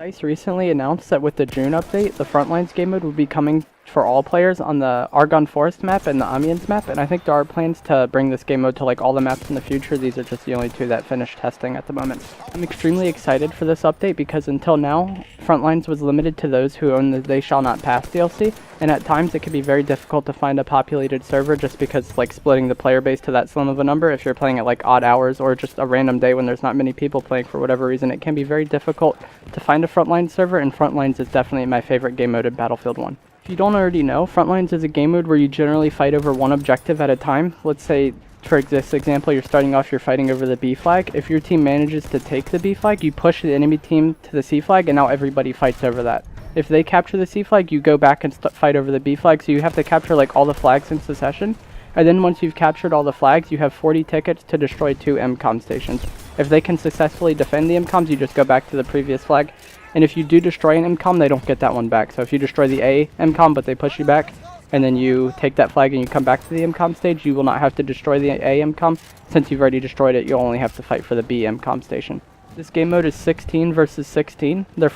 DICE recently announced that with the June update, the Frontlines game mode will be coming for all players on the Argonne Forest map and the Amiens map, and I think there are plans to bring this game mode to like all the maps in the future. These are just the only two that finished testing at the moment. I'm extremely excited for this update because until now, Frontlines was limited to those who own the They Shall Not Pass DLC, and at times it can be very difficult to find a populated server just because like splitting the player base to that slim of a number, if you're playing at like odd hours or just a random day when there's not many people playing for whatever reason, it can be very difficult to find a Frontlines server, and Frontlines is definitely my favorite game mode in Battlefield 1. If you don't already know, Frontlines is a game mode where you generally fight over one objective at a time. Let's say, for this example, you're starting off, you're fighting over the B flag. If your team manages to take the B flag, you push the enemy team to the C flag, and now everybody fights over that. If they capture the C flag, you go back and fight over the B flag, so you have to capture like all the flags in succession. And then once you've captured all the flags, you have 40 tickets to destroy 2 MCOM stations. If they can successfully defend the MCOMs, you just go back to the previous flag. And if you do destroy an MCOM, they don't get that one back. So if you destroy the A MCOM, but they push you back, and then you take that flag and you come back to the MCOM stage, you will not have to destroy the A MCOM. Since you've already destroyed it, you'll only have to fight for the B MCOM station. This game mode is 16 versus 16. There's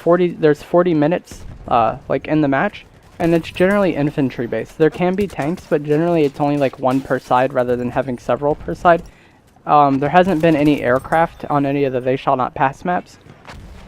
40 minutes like in the match, and it's generally infantry based. There can be tanks, but generally it's only like one per side rather than having several per side. There hasn't been any aircraft on any of the They Shall Not Pass maps.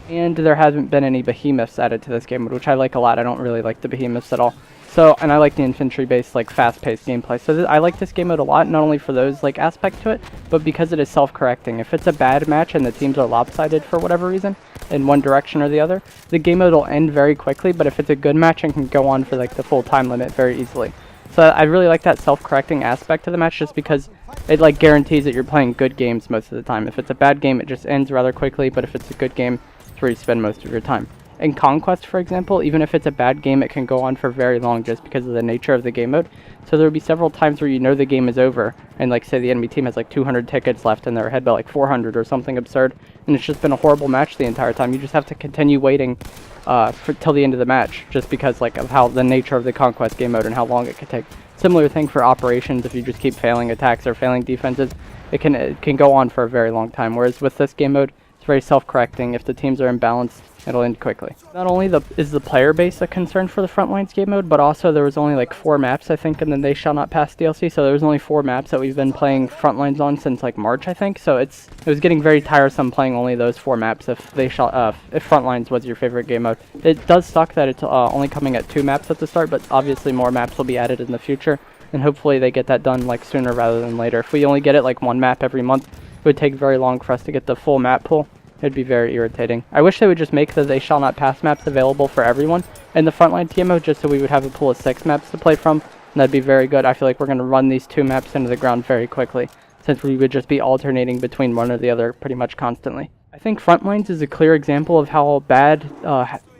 And there hasn't been any behemoths added to this game mode, which I like a lot. I don't really like the behemoths at all. So, and I like the infantry-based, like, fast-paced gameplay. So I like this game mode a lot, not only for those, like, aspects to it, but because it is self-correcting. If it's a bad match and the teams are lopsided for whatever reason, in one direction or the other, the game mode will end very quickly, but if it's a good match, it can go on for, like, the full time limit very easily. So I really like that self-correcting aspect of the match just because it, like, guarantees that you're playing good games most of the time. If it's a bad game, it just ends rather quickly, but if it's a good game, where you spend most of your time. In Conquest, for example, even if it's a bad game, it can go on for very long just because of the nature of the game mode. So there will be several times where you know the game is over, and like say the enemy team has like 200 tickets left and they're ahead by like 400 or something absurd, and it's just been a horrible match the entire time. You just have to continue waiting till the end of the match just because like of how the nature of the Conquest game mode and how long it could take. Similar thing for operations. If you just keep failing attacks or failing defenses, it can go on for a very long time. Whereas with this game mode, very self-correcting. If the teams are imbalanced, it'll end quickly. Not only is the player base a concern for the Frontlines game mode, but also there was only like 4 maps I think in the They Shall Not Pass DLC, so there was only 4 maps that we've been playing Frontlines on since like March I think, so it was getting very tiresome playing only those 4 maps if Frontlines was your favorite game mode. It does suck that it's only coming at 2 maps at the start, but obviously more maps will be added in the future, and hopefully they get that done like sooner rather than later. If we only get it like 1 map every month, it would take very long for us to get the full map pool. It'd be very irritating. I wish they would just make the They Shall Not Pass maps available for everyone in the Frontline game mode just so we would have a pool of 6 maps to play from, and that'd be very good. I feel like we're going to run these 2 maps into the ground very quickly since we would just be alternating between one or the other pretty much constantly. I think Frontlines is a clear example of how bad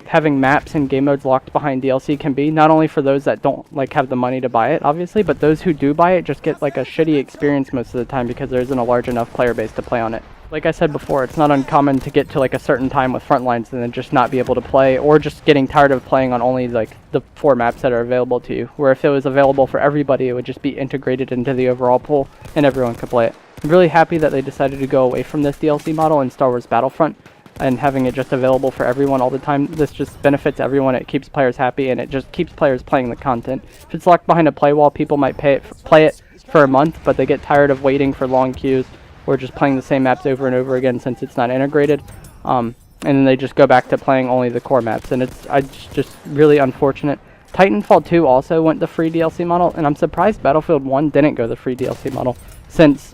having maps and game modes locked behind DLC can be, not only for those that don't like have the money to buy it obviously, but those who do buy it just get like a shitty experience most of the time because there isn't a large enough player base to play on it. Like I said before, it's not uncommon to get to like a certain time with Frontlines and then just not be able to play, or just getting tired of playing on only like the 4 maps that are available to you, where if it was available for everybody, it would just be integrated into the overall pool and everyone could play it. I'm really happy that they decided to go away from this DLC model in Star Wars Battlefront and having it just available for everyone all the time. This just benefits everyone, it keeps players happy, and it just keeps players playing the content. If it's locked behind a paywall, people might play it for a month, but they get tired of waiting for long queues or just playing the same maps over and over again since it's not integrated, and then they just go back to playing only the core maps, and it's just really unfortunate. Titanfall 2 also went the free DLC model, and I'm surprised Battlefield 1 didn't go the free DLC model, since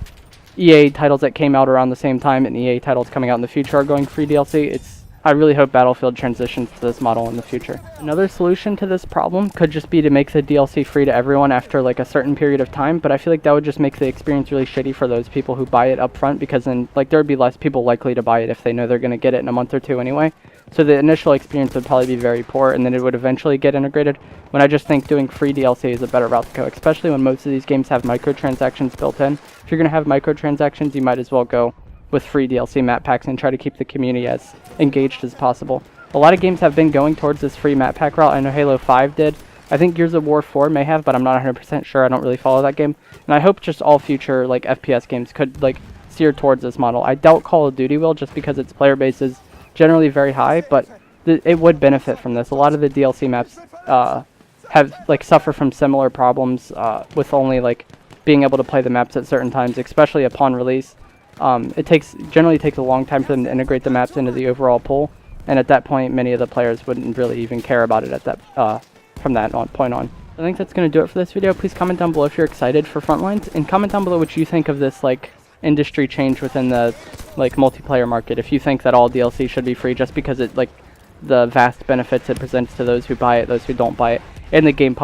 EA titles that came out around the same time and EA titles coming out in the future are going free DLC. I really hope Battlefield transitions to this model in the future. Another solution to this problem could just be to make the DLC free to everyone after like a certain period of time, but I feel like that would just make the experience really shitty for those people who buy it up front, because then like there would be less people likely to buy it if they know they're going to get it in a month or 2 anyway. So the initial experience would probably be very poor, and then it would eventually get integrated, when I just think doing free DLC is a better route to go, especially when most of these games have microtransactions built in. If you're going to have microtransactions, you might as well go with free DLC map packs and try to keep the community as engaged as possible. A lot of games have been going towards this free map pack route. I know Halo 5 did. I think Gears of War 4 may have, but I'm not 100% sure. I don't really follow that game. And I hope just all future like FPS games could like steer towards this model. I doubt Call of Duty will, just because its player base is generally very high, but it would benefit from this. A lot of the DLC maps have like suffer from similar problems with only like being able to play the maps at certain times, especially upon release. It generally takes a long time for them to integrate the maps into the overall pool, and at that point, many of the players wouldn't really even care about it at that from that point on. I think that's going to do it for this video. Please comment down below if you're excited for Frontlines, and comment down below what you think of this like industry change within the like multiplayer market. If you think that all DLC should be free just because it like the vast benefits it presents to those who buy it, those who don't buy it, and the game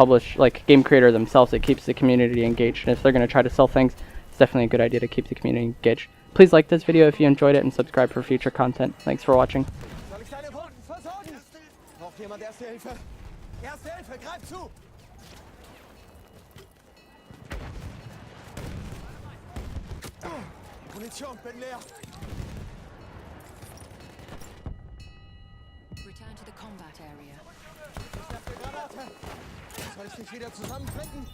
game creator themselves, it keeps the community engaged. And if they're going to try to sell things, it's definitely a good idea to keep the community engaged. Please like this video if you enjoyed it and subscribe for future content. Thanks for watching. Return to the combat area. Soll ich dich wieder zusammenfinden?